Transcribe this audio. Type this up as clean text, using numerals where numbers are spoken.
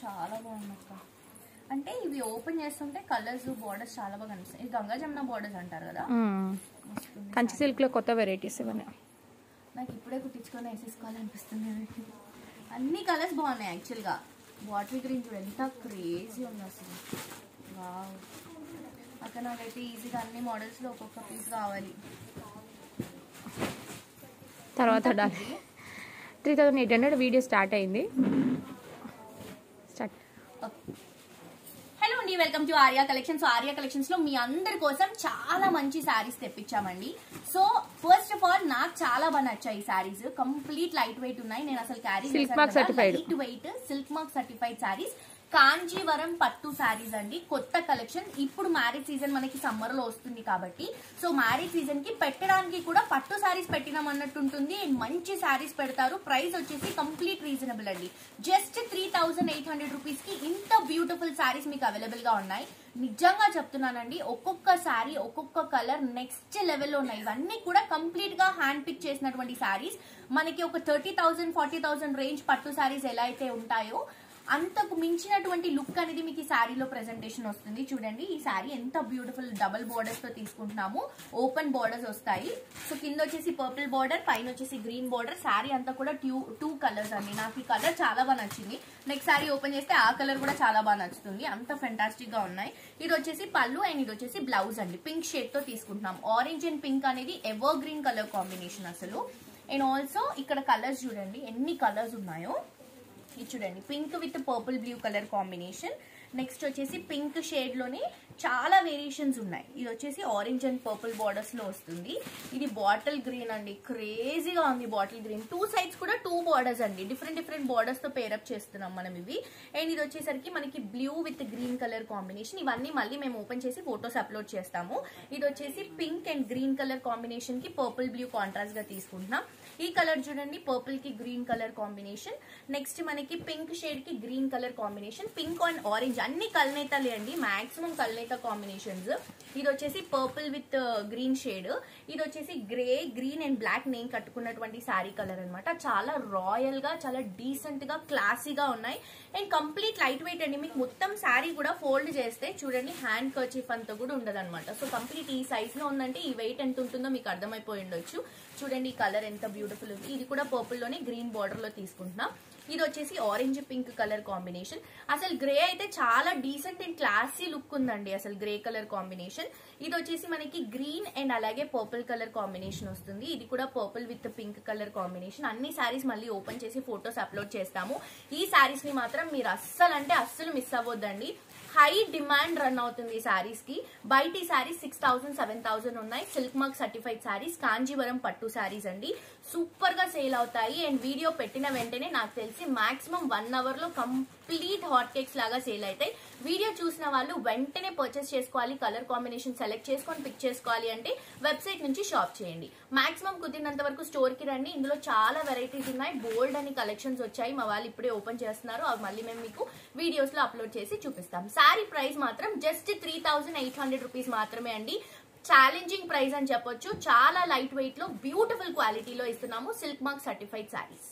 చాలా బాగుంది అక్క. అంటే ఇవి ఓపెన్ చేస్తుంటే కలర్స్ బోర్డర్స్ చాలా బాగా కనిపిస్తాయి. ఇది గంగా జమున బోర్డర్స్ అంటారు కదా. కంచి సిల్క్ లో కొత్త వెరైటీస్ ఇవన్నీ. నాకు ఇప్పుడే కుట్టించుకొని వేసేసుకోవాలనిపిస్తుంది. అన్ని కలర్స్ బాగున్నాయి యాక్చువల్గా. బాటిల్ గ్రీన్ చూడండి ఎంత క్రేజీ ఉంది అసలు. వావ్ అక్కడ నాకైతే ఈజీగా అన్ని మోడల్స్లో ఒక్కొక్క పీస్ కావాలి. తర్వాత 3800 వీడియో స్టార్ట్ అయింది. హలో అండి, welcome to Arya collections. Arya collections లో మీ అందరి కోసం చాలా మంచి శారీస్ తెప్పించామండి. సో ఫస్ట్ ఆఫ్ ఆల్ నాకు చాలా బాగా నచ్చాయి ఈ శారీస్. కంప్లీట్ లైట్ వెయిట్ ఉన్నాయి. నేను అసలు carry light weight silk mark certified saris. Kanjeevaram పట్టు శారీస్ అండి, కొత్త కలెక్షన్. ఇప్పుడు మ్యారేజ్ సీజన్ మనకి సమ్మర్ లో వస్తుంది కాబట్టి సో మ్యారేజ్ సీజన్ కి పెట్టడానికి కూడా పట్టు శారీస్ పెట్టినాం అన్నట్టు ఉంటుంది. మంచి శారీస్ పెడతారు. ప్రైస్ వచ్చేసి కంప్లీట్ రీజనబుల్ అండి. జస్ట్ 3800 రూపీస్ కి ఇంత బ్యూటిఫుల్ శారీస్ మీకు అవైలబుల్ గా ఉన్నాయి. నిజంగా చెప్తున్నానండి, ఒక్కొక్క శారీ ఒక్కొక్క కలర్ నెక్స్ట్ లెవెల్లో ఉన్నాయి. ఇవన్నీ కూడా కంప్లీట్ గా హ్యాండ్ పిక్ చేసినటువంటి శారీస్. మనకి ఒక 30,000 40,000 రేంజ్ పట్టు శారీస్ ఎలా అయితే ఉంటాయో అంతకు మించినటువంటి లుక్ అనేది మీకు ఈ శారీలో ప్రెజెంటేషన్ వస్తుంది. చూడండి ఈ శారీ ఎంత బ్యూటిఫుల్ డబుల్ బోర్డర్స్ తో తీసుకుంటున్నాము. ఓపెన్ బోర్డర్స్ వస్తాయి. సో కింద వచ్చేసి పర్పుల్ బోర్డర్, పైన వచ్చేసి గ్రీన్ బోర్డర్. శారీ అంతా కూడా టూ కలర్స్ అండి. నాకు ఈ కలర్ చాలా బాగా నచ్చింది. నెక్స్ట్ శారీ ఓపెన్ చేస్తే ఆ కలర్ కూడా చాలా బాగా నచ్చుతుంది. అంత ఫెంటాస్టిక్ గా ఉన్నాయి. ఇది వచ్చేసి పళ్ళు అండ్ ఇది వచ్చేసి బ్లౌజ్ అండి. పింక్ షేడ్ తో తీసుకుంటున్నాం. ఆరెంజ్ అండ్ పింక్ అనేది ఎవర్ గ్రీన్ కలర్ కాంబినేషన్ అసలు. అండ్ ఆల్సో ఇక్కడ కలర్స్ చూడండి ఎన్ని కలర్స్ ఉన్నాయో. ఇది చూడండి pink with purple blue colour combination. Next వచ్చేసి పింక్ షేడ్ లోనే చాలా వేరియేషన్స్ ఉన్నాయి. ఇది వచ్చేసి ఆరెంజ్ అండ్ పర్పుల్ బార్డర్స్ లో వస్తుంది. ఇది బాటిల్ గ్రీన్ అండి, క్రేజీగా ఉంది బాటిల్ గ్రీన్. టూ సైడ్స్ కూడా టూ బార్డర్స్ అండి, డిఫరెంట్ బార్డర్స్ తో పేరప్ చేస్తున్నాం మనం ఇవి. అండ్ ఇది వచ్చేసరికి మనకి blue with green colour combination. ఇవన్నీ మళ్ళీ మేము ఓపెన్ చేసి ఫొటోస్ అప్లోడ్ చేస్తాము. ఇది వచ్చేసి pink and green colour combination కి పర్పుల్ బ్లూ కాంట్రాస్ట్ గా తీసుకుంటున్నాం. ఈ కలర్ చూడండి పర్పుల్ కి గ్రీన్ కలర్ కాంబినేషన్. నెక్స్ట్ మనకి పింక్ షేడ్ కి green colour combination. Pink and orange అన్ని కల్నేతలే అండి, మాక్సిమం కల్నేత కాంబినేషన్స్. ఇది వచ్చేసి పర్పుల్ విత్ గ్రీన్ షేడ్. ఇది వచ్చేసి గ్రే గ్రీన్ అండ్ బ్లాక్ నేను కట్టుకున్నటువంటి శారీ కలర్ అనమాట. చాలా రాయల్ గా చాలా డీసెంట్ గా క్లాసీగా ఉన్నాయి. అండ్ కంప్లీట్ లైట్ వెయిట్ అండి. మీకు మొత్తం శారీ కూడా ఫోల్డ్ చేస్తే చూడండి హ్యాండ్ కర్చీఫ్ అంతా కూడా ఉండదు అనమాట. సో కంప్లీట్ ఈ సైజ్ లో ఉందంటే ఈ వెయిట్ ఎంత ఉంటుందో మీకు అర్థమైపోయి ఉండొచ్చు. చూడండి ఈ కలర్ ఎంత బ్యూటిఫుల్ ఉంది. ఇది కూడా పర్పుల్ లోనే గ్రీన్ బార్డర్ లో తీసుకుంటున్నాం. ఇది వచ్చేసి ఆరెంజ్ పింక్ కలర్ కాంబినేషన్. అసలు గ్రే అయితే చాలా డీసెంట్ అండ్ క్లాసీ లుక్ ఉందండి అసలు గ్రే కలర్ కాంబినేషన్. ఇది వచ్చేసి మనకి గ్రీన్ అండ్ అలాగే పర్పుల్ కలర్ కాంబినేషన్ వస్తుంది. ఇది కూడా purple with pink colour combination. అన్ని శారీస్ మళ్ళీ ఓపెన్ చేసి ఫొటోస్ అప్లోడ్ చేస్తాము. ఈ శారీస్ ని మాత్రం మీరు అస్సలు మిస్ అవ్వద్దండి. హై డిమాండ్ రన్ అవుతుంది ఈ శారీస్ కి. బయట ఈ శారీస్ 6,000 7,000 ఉన్నాయి. Silk mark certified saris, Kanjeevaram పట్టు శారీస్ అండి. సూపర్ గా సేల్ అవుతాయి. అండ్ వీడియో పెట్టిన వెంటనే నాకు తెలిసి మాక్సిమం 1 అవర్ లో కంప్లీట్ హాట్ కేక్స్ లాగా సేల్ అవుతాయి. వీడియో చూసిన వాళ్ళు వెంటనే పర్చేస్ చేసుకోవాలి. కలర్ కాంబినేషన్ సెలెక్ట్ చేసుకొని పిక్ చేసుకోవాలి అంటే వెబ్సైట్ నుంచి షాప్ చేయండి. మాక్సిమం కుదిరినంత వరకు స్టోర్ కి రండి. ఇందులో చాలా వెరైటీస్ ఉన్నాయి. బోల్డ్ అని కలెక్షన్స్ వచ్చాయి. మా వాళ్ళు ఇప్పుడే ఓపెన్ చేస్తున్నారు. అవి మళ్ళీ మేము మీకు వీడియోస్ లో అప్లోడ్ చేసి చూపిస్తాం. శారీ ప్రైస్ మాత్రం జస్ట్ 3800 రూపీస్ మాత్రమే అండి. ఛాలెంజింగ్ ప్రైస్ అని చెప్పొచ్చు. చాలా లైట్ వెయిట్ లో బ్యూటిఫుల్ క్వాలిటీలో ఇస్తున్నాము సిల్క్ మార్క్ సర్టిఫైడ్ శారీస్.